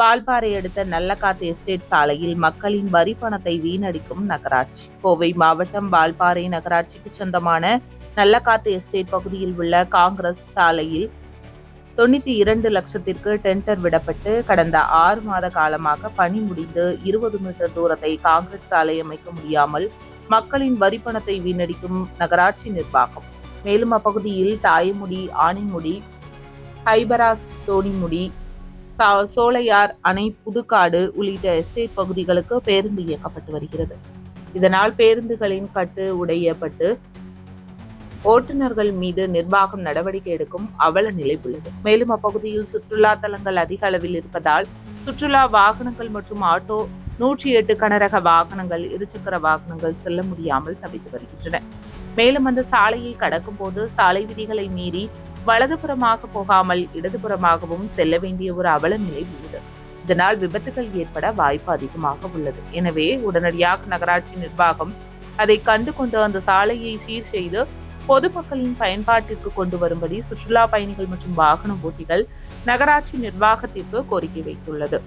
வால்பாறை அடுத்த நல்லகாத்து எஸ்டேட் சாலையில் மக்களின் வரி பணத்தை வீணடிக்கும் நகராட்சி. கோவை மாவட்டம் வால்பாறை நகராட்சிக்கு சொந்தமான நல்லகாத்து எஸ்டேட் பகுதியில் உள்ள காங்கிரஸ் சாலையில் 92 லட்சத்திற்கு டெண்டர் விடப்பட்டு கடந்த 6 மாத காலமாக பணி முடிந்து 20 மீட்டர் தூரத்தை காங்கிரஸ் சாலை அமைக்க முடியாமல் மக்களின் வரி பணத்தை வீணடிக்கும் நகராட்சி நிர்வாகம். மேலும் அப்பகுதியில் தாயமுடி, ஆனைமுடி, ஹைபராஸ், தோணிமுடி, சோலையார் அணை, புதுக்காடு உள்ளிட்ட எஸ்டேட் பகுதிகளுக்கு பேருந்து இயக்கப்பட்டு வருகிறது. இதனால் பேருந்துகளின் கட்டு உடையப்பட்டு ஓட்டுநர்கள் மீது நிர்வாகம் நடவடிக்கை எடுக்கும் அவல நிலை உள்ளது. மேலும் அப்பகுதியில் சுற்றுலா தலங்கள் அதிக அளவில் இருப்பதால் சுற்றுலா வாகனங்கள் மற்றும் ஆட்டோ, 108 கனரக வாகனங்கள், இருசக்கர வாகனங்கள் செல்ல முடியாமல் தவித்து வருகின்றன. மேலும் அந்த சாலையை கடக்கும் போது சாலை விதிகளை மீறி வலதுபுறமாக போகாமல் இடதுபுறமாகவும் செல்ல வேண்டிய ஒரு அவல நிலை உள்ளது. இதனால் விபத்துகள் ஏற்பட வாய்ப்பு அதிகமாக உள்ளது. எனவே உடனடியாக நகராட்சி நிர்வாகம் அதை கண்டுகொண்டு அந்த சாலையை சீர் செய்து பொதுமக்களின் பயன்பாட்டிற்கு கொண்டு வரும்படி சுற்றுலா பயணிகள் மற்றும் வாகன ஓட்டிகள் நகராட்சி நிர்வாகத்திற்கு கோரிக்கை வைத்துள்ளது.